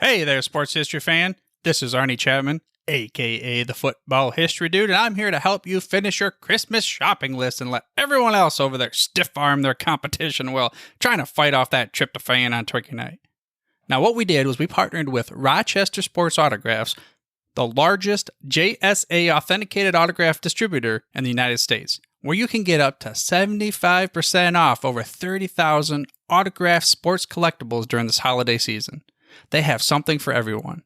Hey there, sports history fan. This is Arnie Chapman, aka the Football History Dude, and I'm here to help you finish your Christmas shopping list and let everyone else over there stiff-arm their competition while trying to fight off that tryptophan on Turkey Night. Now, what we did was we partnered with Rochester Sports Autographs, the largest JSA authenticated autograph distributor in the United States, where you can get up to 75% off over 30,000 autographed sports collectibles during this holiday season. They have something for everyone.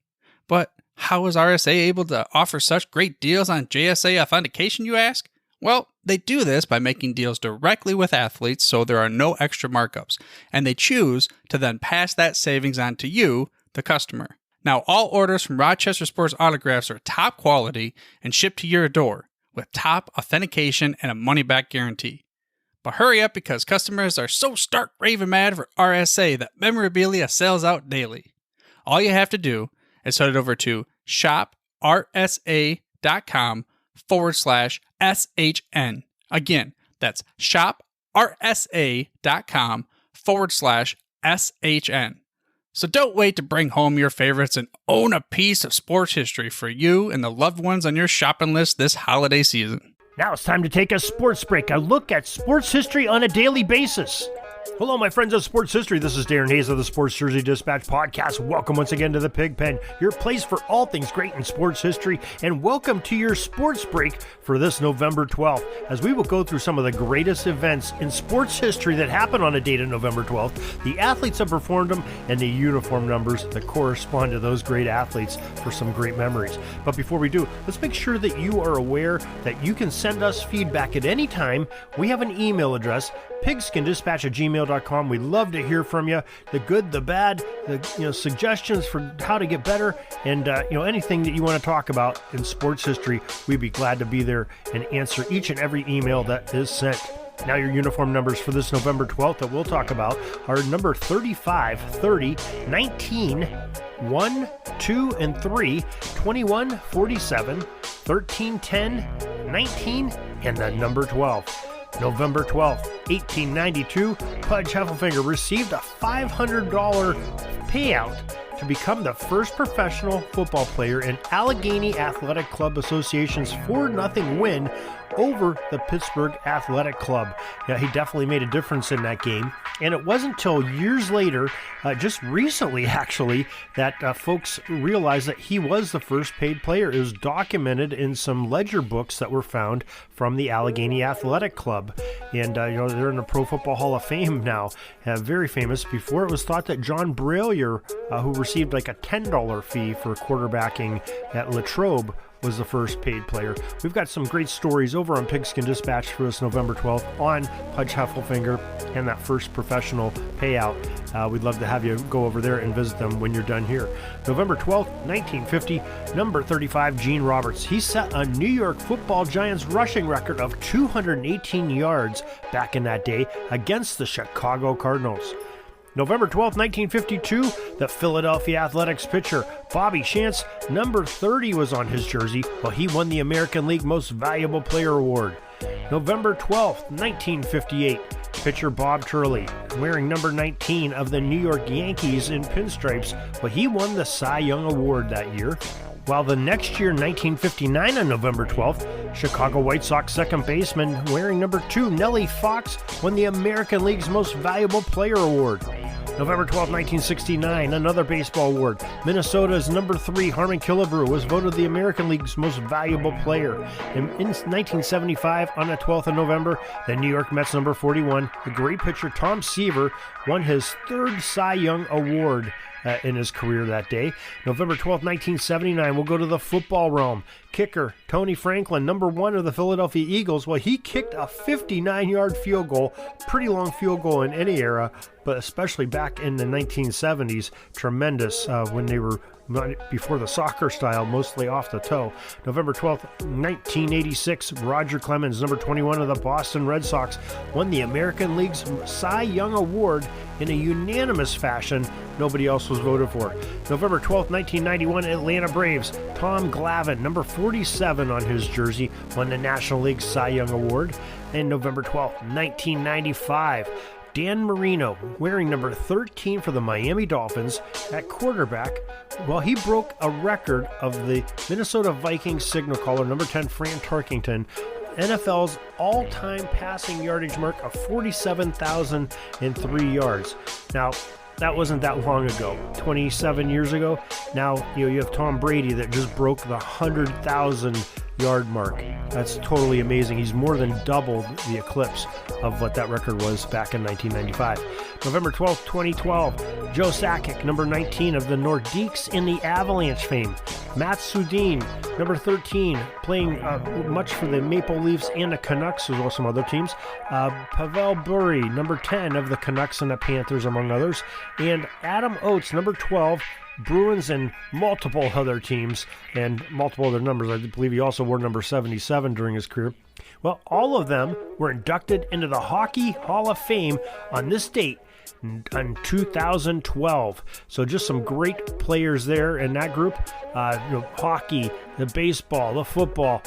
But how is RSA able to offer such great deals on JSA authentication, you ask? Well, they do this by making deals directly with athletes so there are no extra markups, and they choose to then pass that savings on to you, the customer. Now, all orders from Rochester Sports Autographs are top quality and shipped to your door with top authentication and a money-back guarantee. But hurry up because customers are so stark raving mad for RSA that memorabilia sells out daily. All you have to do is head over to shoprsa.com/SHN. Again, that's shoprsa.com/SHN. So don't wait to bring home your favorites and own a piece of sports history for you and the loved ones on your shopping list this holiday season. Now it's time to take a sports break, a look at sports history on a daily basis. Hello, my friends of sports history. This is Darren Hayes of the Sports Jersey Dispatch podcast. Welcome once again to the Pig Pen, your place for all things great in sports history, and welcome to your sports break for this November 12th, as we will go through some of the greatest events in sports history that happened on a date of November 12th, the athletes that performed them, and the uniform numbers that correspond to those great athletes for some great memories. But before we do, let's make sure that you are aware that you can send us feedback at any time. We have an email address, pigskindispatch@gmail.com. We'd love to hear from you, the good, the bad, the suggestions for how to get better, and anything that you want to talk about in sports history. We'd be glad to be there and answer each and every email that is sent. Now your uniform numbers for this November 12th that we'll talk about are number 35, 30, 19, 1, 2, and 3, 21, 47, 13, 10, 19, and the number 12. November 12th, 1892, Pudge Heffelfinger received a $500 payout to become the first professional football player in Allegheny Athletic Club Association's 4-0 win over the Pittsburgh Athletic Club. Yeah, he definitely made a difference in that game. And it wasn't until years later, just recently actually, that folks realized that he was the first paid player. It was documented in some ledger books that were found from the Allegheny Athletic Club. And, they're in the Pro Football Hall of Fame now. Very famous. Before, it was thought that John Brailier, who received like a $10 fee for quarterbacking at Latrobe, was the first paid player. We've got some great stories over on Pigskin Dispatch for this November 12th on Pudge Heffelfinger and that first professional payout. We'd love to have you go over there and visit them when you're done here. November 12th, 1950, number 35, Gene Roberts. He set a New York Football Giants rushing record of 218 yards back in that day against the Chicago Cardinals. November 12, 1952, the Philadelphia Athletics pitcher Bobby Shantz, number 30 was on his jersey, while he won the American League Most Valuable Player Award. November 12, 1958, pitcher Bob Turley, wearing number 19 of the New York Yankees in pinstripes, while he won the Cy Young Award that year. While the next year, 1959, on November 12th, Chicago White Sox second baseman wearing number 2, Nellie Fox, won the American League's Most Valuable Player Award. November 12, 1969, another baseball award. Minnesota's number 3, Harmon Killebrew, was voted the American League's Most Valuable Player. In 1975, on the 12th of November, the New York Mets number 41, the great pitcher Tom Seaver, won his 3rd Cy Young Award in his career that day. November 12, 1979, we'll go to the football realm. Kicker Tony Franklin, number 1 of the Philadelphia Eagles, well, he kicked a 59-yard field goal, pretty long field goal in any era, but especially back in the 1970s, tremendous when they were before the soccer style, mostly off the toe. November 12th, 1986, Roger Clemens, number 21 of the Boston Red Sox, won the American League's Cy Young Award in a unanimous fashion. Nobody else was voted for. November 12th, 1991, Atlanta Braves, Tom Glavine, number 47 on his jersey, won the National League Cy Young Award. And November 12th, 1995, Dan Marino, wearing number 13 for the Miami Dolphins at quarterback, Well, he broke a record of the Minnesota Vikings signal caller, number 10, Fran Tarkington, NFL's all-time passing yardage mark of 47,003 yards. Now, that wasn't that long ago, 27 years ago. Now, you have Tom Brady that just broke the 100,000 yard mark. That's totally amazing. He's more than doubled the eclipse of what that record was back in 1995. November 12th, 2012, Joe Sakic, number 19 of the Nordiques in the Avalanche fame. Matt Sudin, number 13, playing much for the Maple Leafs and the Canucks, as well as some other teams. Pavel Bure, number 10 of the Canucks and the Panthers, among others. And Adam Oates, number 12, Bruins and multiple other teams and multiple other numbers. I believe he also wore number 77 during his career. Well, all of them were inducted into the Hockey Hall of Fame on this date in 2012. So just some great players there in that group. Hockey, the baseball, the football.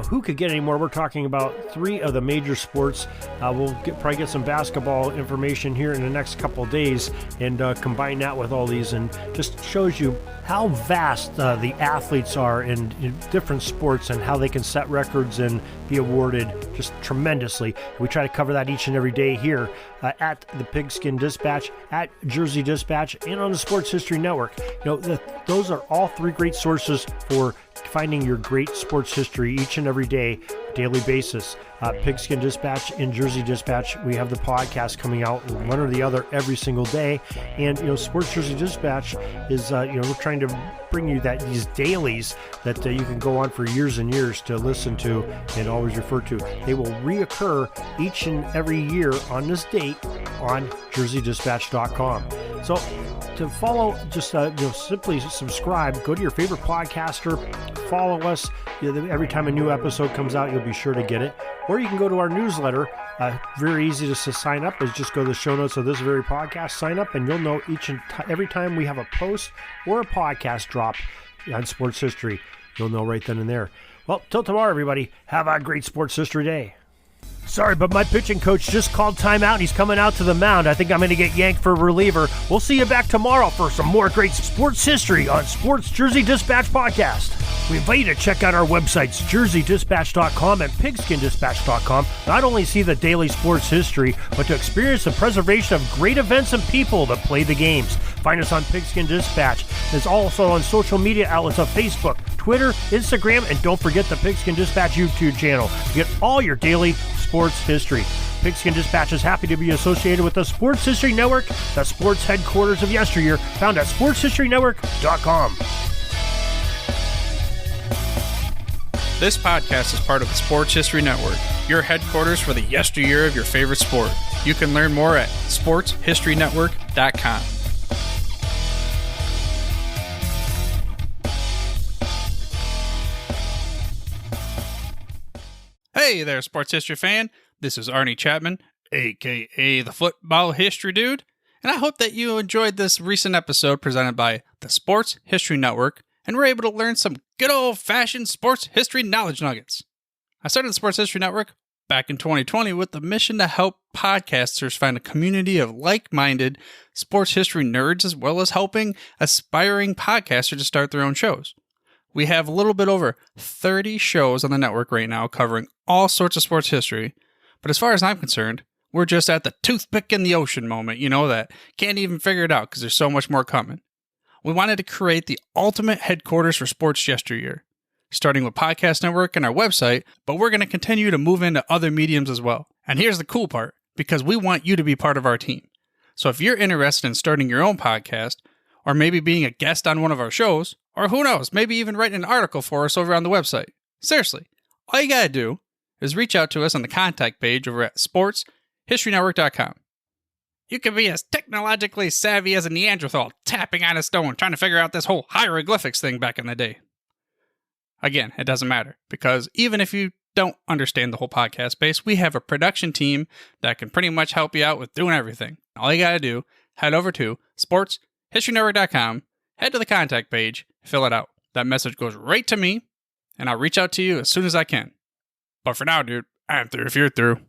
Who could get any more? We're talking about three of the major sports. We'll probably get some basketball information here in the next couple of days and combine that with all these, and just shows you how vast the athletes are in different sports and how they can set records and be awarded just tremendously. We try to cover that each and every day here at the Pigskin Dispatch, at Jersey Dispatch, and on the Sports History Network. Those are all three great sources for finding your great sports history each and every day, daily basis. Pigskin Dispatch and Jersey Dispatch, we have the podcast coming out one or the other every single day. And Sports Jersey Dispatch is we're trying to bring you these dailies that you can go on for years and years to listen to and always refer to. They will reoccur each and every year on this date on jerseydispatch.com. So to follow, just simply subscribe. Go to your favorite podcaster, follow us. Every time a new episode comes out, you'll be sure to get it. Or you can go to our newsletter. Very easy to sign up. Is just go to the show notes of this very podcast, sign up, and you'll know each and every time we have a post or a podcast drop on sports history. You'll know right then and there. Well, till tomorrow, everybody. Have a great sports history day. Sorry, but my pitching coach just called timeout and he's coming out to the mound. I think I'm going to get yanked for a reliever. We'll see you back tomorrow for some more great sports history on Sports Jersey Dispatch Podcast. We invite you to check out our websites, jerseydispatch.com and pigskindispatch.com. Not only see the daily sports history, but to experience the preservation of great events and people that play the games. Find us on Pigskin Dispatch. It's also on social media outlets of Facebook, Twitter, Instagram, and don't forget the Pigskin Dispatch YouTube channel to get all your daily sports history. Pigskin Dispatch is happy to be associated with the Sports History Network, the sports headquarters of yesteryear, found at sportshistorynetwork.com. This podcast is part of the Sports History Network, your headquarters for the yesteryear of your favorite sport. You can learn more at sportshistorynetwork.com. Hey there, sports history fan. This is Arnie Chapman, a.k.a. the Football History Dude, and I hope that you enjoyed this recent episode presented by the Sports History Network and were able to learn some good old-fashioned sports history knowledge nuggets. I started the Sports History Network back in 2020 with the mission to help podcasters find a community of like-minded sports history nerds, as well as helping aspiring podcasters to start their own shows. We have a little bit over 30 shows on the network right now covering all sorts of sports history, but as far as I'm concerned, we're just at the toothpick in the ocean moment, that can't even figure it out because there's so much more coming. We wanted to create the ultimate headquarters for sports yesteryear, starting with Podcast Network and our website, but we're going to continue to move into other mediums as well. And here's the cool part, because we want you to be part of our team. So if you're interested in starting your own podcast, or maybe being a guest on one of our shows, or who knows, maybe even writing an article for us over on the website. Seriously, all you gotta do is reach out to us on the contact page over at sportshistorynetwork.com. You can be as technologically savvy as a Neanderthal tapping on a stone trying to figure out this whole hieroglyphics thing back in the day. Again, it doesn't matter, because even if you don't understand the whole podcast space, we have a production team that can pretty much help you out with doing everything. All you gotta do, head over to sportshistorynetwork.com, head to the contact page, fill it out. That message goes right to me, and I'll reach out to you as soon as I can. But for now, dude, I'm through if you're through.